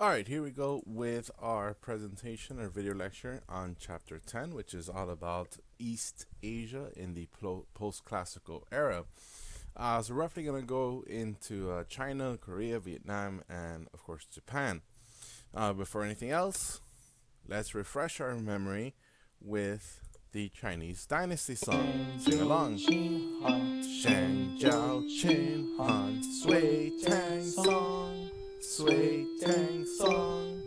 Alright, here we go with our presentation or video lecture on chapter 10, which is all about East Asia in the post-classical era. So roughly going to go into China, Korea, Vietnam, and of course Japan. Before anything else, let's refresh our memory with the Chinese Dynasty song. Sing along. Shang Jiao Qin Han Sui Tang Song, Sui Tang Song,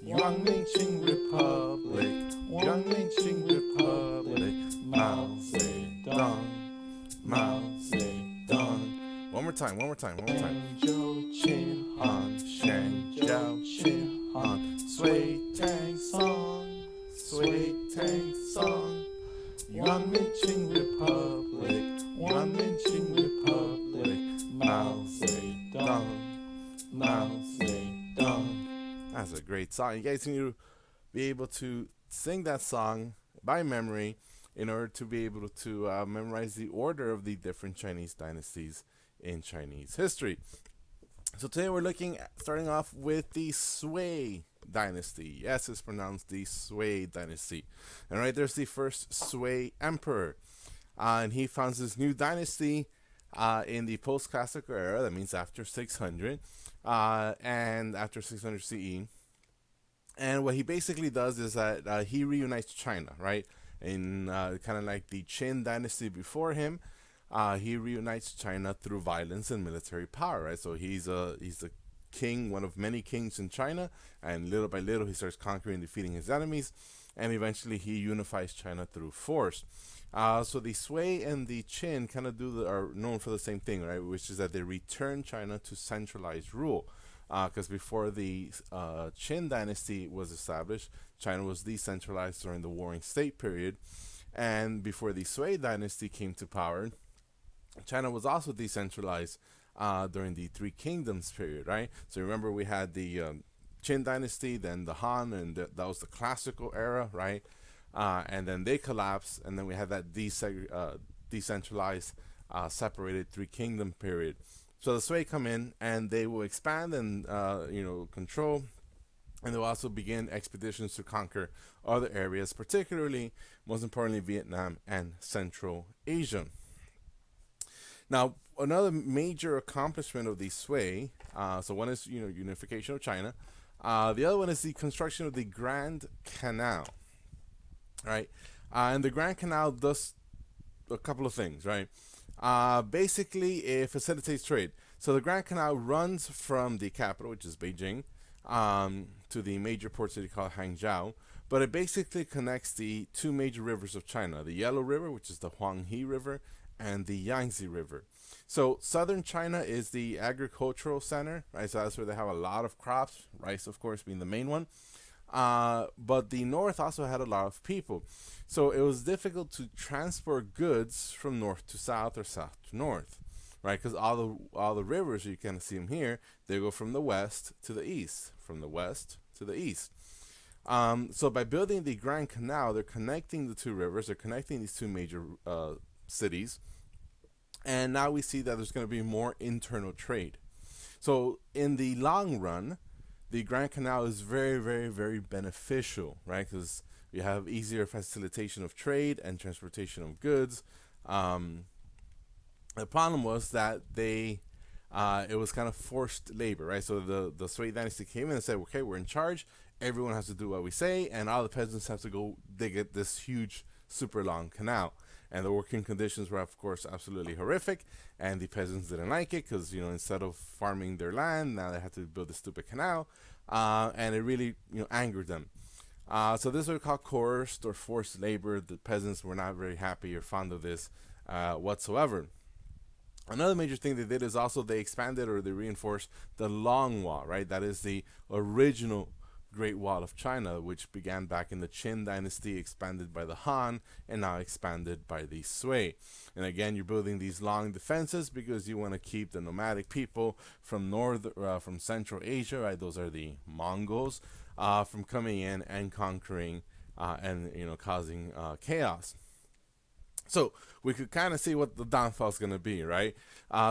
Yuan Ming Qing Republic, Yuan Ming Qing Republic, Mao Zedong, Mao Zedong. One more time, one more time, one more time. Qin Han, Shang Jiao Qin Han, Sui Tang Song, Sui Tang Song, Yuan Ming Qing Republic, Yuan Ming Qing Republic, Mao Zedong, Mao Zedong. That's a great song. You guys need to be able to sing that song by memory in order to be able to memorize the order of the different Chinese dynasties in Chinese history. So today we're looking at starting off with the Sui Dynasty. Yes, it's pronounced the Sui Dynasty. And right there's the first Sui Emperor. And he founds this new dynasty in the post-classical era. That means after 600 and after 600 CE. And what he basically does is that he reunites China, right? In kind of like the Qin Dynasty before him. He reunites China through violence and military power, right? So he's the king, one of many kings in China, and little by little he starts conquering and defeating his enemies, and eventually he unifies China through force. So the Sui and the Qin kind of are known for the same thing, right? Which is that they return China to centralized rule. Because before the Qin dynasty was established, China was decentralized during the Warring State period, and before the Sui dynasty came to power, China was also decentralized during the Three Kingdoms period, right? So remember we had the Qin dynasty, then the Han, and that was the classical era, right? And then they collapsed, and then we had that decentralized, separated Three Kingdom period. So the Sui come in, and they will expand and control, and they'll also begin expeditions to conquer other areas, particularly, most importantly, Vietnam and Central Asia. Now, another major accomplishment of the Sui, so one is unification of China, the other one is the construction of the Grand Canal, right? And the Grand Canal does a couple of things, right? Basically, it facilitates trade. So the Grand Canal runs from the capital, which is Beijing, to the major port city called Hangzhou, but it basically connects the two major rivers of China, the Yellow River, which is the Huanghe River, and the Yangtze River. So southern China is the agricultural center, right? So that's where they have a lot of crops, rice of course being the main one. But the north also had a lot of people. So it was difficult to transport goods from north to south or south to north, right? Because all the rivers, you can see them here, they go from the west to the east, from the west to the east. So by building the Grand Canal, they're connecting the two rivers, they're connecting these two major cities, and now we see that there's going to be more internal trade. So in the long run, the Grand Canal is very, very, very beneficial, right? Because you have easier facilitation of trade and transportation of goods. The problem was that it was kind of forced labor, right? So the Sui Dynasty came in and said, okay, we're in charge. Everyone has to do what we say, and all the peasants have to go dig at this huge, super long canal. And the working conditions were, of course, absolutely horrific, and the peasants didn't like it because, instead of farming their land, now they had to build a stupid canal, and it really, angered them. So this was called coerced or forced labor. The peasants were not very happy or fond of this whatsoever. Another major thing they did is also they expanded or they reinforced the Long Wall, right? That is the original Great Wall of China, which began back in the Qin Dynasty, expanded by the Han, and now expanded by the Sui. And again, you're building these long defenses because you want to keep the nomadic people from from Central Asia, right? Those are the Mongols, from coming in and conquering and causing chaos. So we could kind of see what the downfall is going to be, right?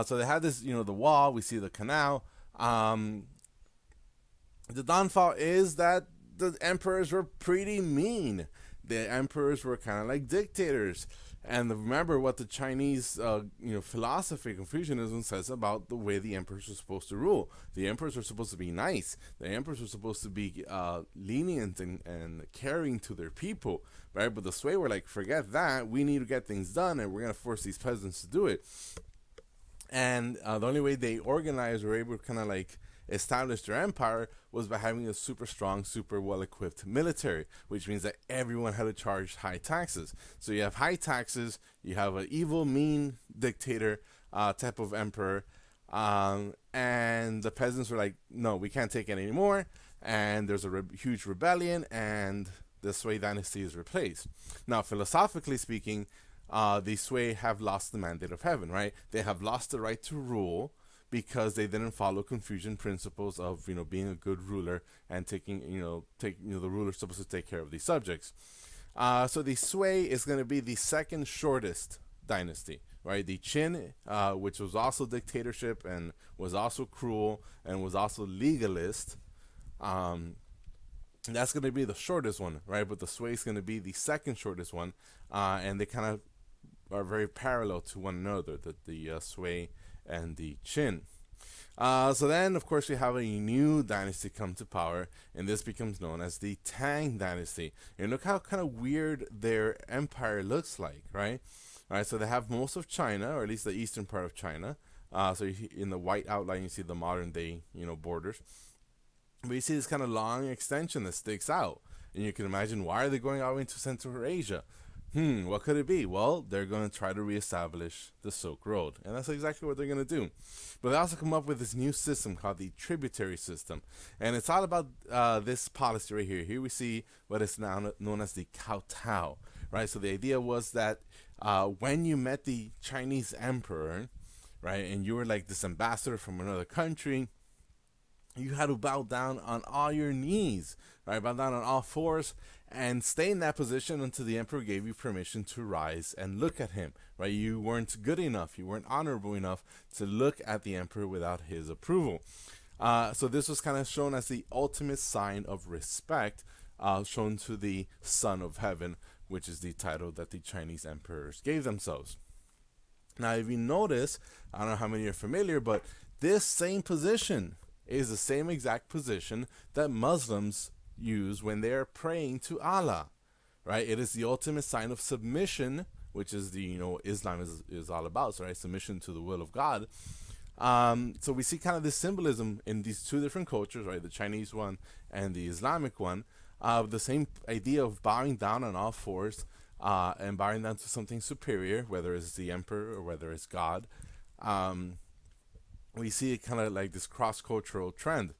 So they had this, the wall. We see the canal. The downfall is that the emperors were pretty mean. The emperors were kind of like dictators. And remember what the Chinese, philosophy, Confucianism says about the way the emperors were supposed to rule. The emperors were supposed to be nice. The emperors were supposed to be lenient and caring to their people, right? But the Sui were like, forget that. We need to get things done, and we're gonna force these peasants to do it. And the only way they organized or able to kind of like establish their empire was by having a super strong, super well equipped military, which means that everyone had to charge high taxes. So you have high taxes, you have an evil, mean dictator type of emperor, and the peasants were like, no, we can't take it anymore. And there's a huge rebellion, and the Sui dynasty is replaced. Now, philosophically speaking, the Sui have lost the mandate of heaven, right? They have lost the right to rule because they didn't follow Confucian principles of being a good ruler and taking the ruler's supposed to take care of these subjects. So the Sui is going to be the second shortest dynasty, right? The Qin, which was also dictatorship and was also cruel and was also legalist. That's going to be the shortest one, right? But the Sui is going to be the second shortest one, and they kind of are very parallel to one another, the Sui and the Qin. So then, of course, we have a new dynasty come to power, and this becomes known as the Tang Dynasty. And look how kind of weird their empire looks like, right? All right, so they have most of China, or at least the eastern part of China. So in the white outline, you see the modern day, borders. But you see this kind of long extension that sticks out. And you can imagine, why are they going out into Central Asia? What could it be? Well, they're going to try to reestablish the Silk Road. And that's exactly what they're going to do. But they also come up with this new system called the Tributary system. And it's all about this policy right here. Here we see what is now known as the kowtow, right? So the idea was that when you met the Chinese emperor, right, and you were like this ambassador from another country, you had to bow down on all your knees, right? Bow down on all fours and stay in that position until the emperor gave you permission to rise and look at him, right? You weren't good enough, you weren't honorable enough to look at the emperor without his approval. So this was kind of shown as the ultimate sign of respect shown to the Son of Heaven, which is the title that the Chinese emperors gave themselves. Now, if you notice, I don't know how many are familiar, but this same position is the same exact position that Muslims use when they are praying to Allah, right? It is the ultimate sign of submission, which is Islam is all about, so right, submission to the will of God. So we see kind of this symbolism in these two different cultures, right? The Chinese one and the Islamic one, the same idea of bowing down on all fours and bowing down to something superior, whether it's the emperor or whether it's God. We see it kind of like this cross-cultural trend.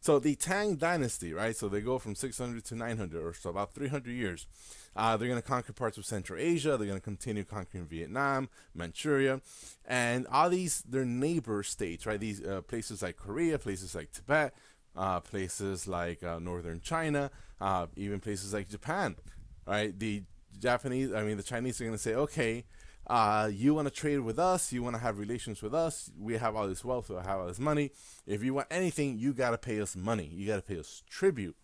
So the Tang Dynasty, right? So they go from 600 to 900, or so about 300 years. They're going to conquer parts of Central Asia. They're going to continue conquering Vietnam, Manchuria, and all these, their neighbor states, right? These places like Korea, places like Tibet, places like northern China, even places like Japan, right? The Chinese are going to say, okay, you want to trade with us, you want to have relations with us, we have all this wealth, we have all this money. If you want anything, you got to pay us money. You got to pay us tribute.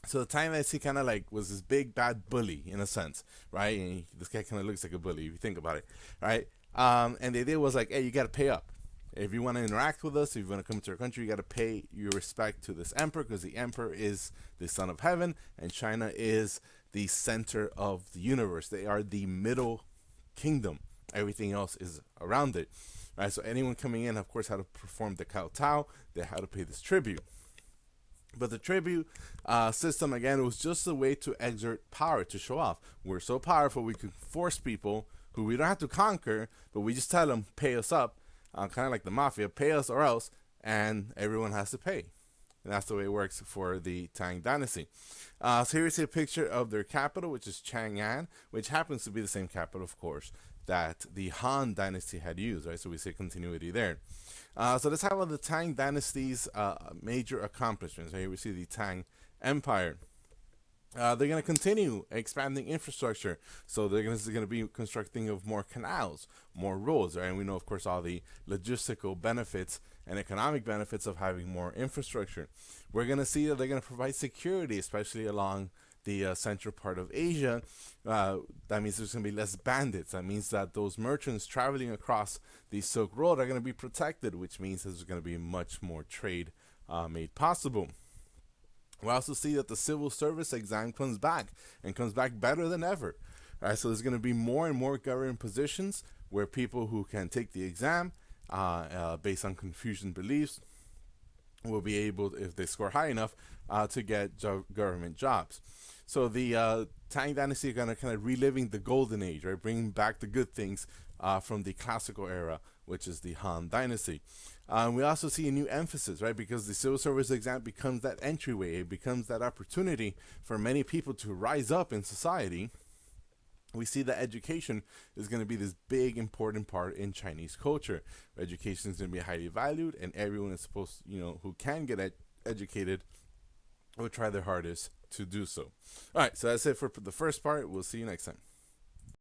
So the Tang Dynasty kind of like was this big bad bully in a sense, right? And this guy kind of looks like a bully if you think about it, right? And the idea was like, hey, you got to pay up. If you want to interact with us, if you want to come to our country, you got to pay your respect to this emperor, because the emperor is the Son of Heaven, and China is the center of the universe. They are the middle kingdom. Everything else is around it, right? So anyone coming in, of course, had to perform the kowtow. They had to pay this tribute. But the tribute system, again, was just a way to exert power, to show off. We're so powerful, we can force people who we don't have to conquer, but we just tell them, pay us up, kind of like the mafia, pay us or else, and everyone has to pay. And that's the way it works for the Tang Dynasty. So here we see a picture of their capital, which is Chang'an, which happens to be the same capital, of course, that the Han Dynasty had used, right? So we see continuity there. So let's have one of the Tang Dynasty's major accomplishments. Right? Here we see the Tang Empire. They're going to continue expanding infrastructure. So they're going to be constructing of more canals, more roads, right? And we know, of course, all the logistical benefits and economic benefits of having more infrastructure. We're going to see that they're going to provide security, especially along the central part of Asia. That means there's going to be less bandits. That means that those merchants traveling across the Silk Road are going to be protected, which means there's going to be much more trade made possible. We also see that the civil service exam comes back and comes back better than ever. All right, so there's going to be more and more government positions where people who can take the exam based on Confucian beliefs will be able, if they score high enough, to get government jobs. So the Tang Dynasty are going to kind of reliving the golden age, right, bringing back the good things from the classical era, which is the Han Dynasty. We also see a new emphasis, right, because the civil service exam becomes that entryway. It becomes that opportunity for many people to rise up in society. We see that education is going to be this big, important part in Chinese culture. Education is going to be highly valued, and everyone is supposed, who can get educated will try their hardest to do so. All right, so that's it for the first part. We'll see you next time.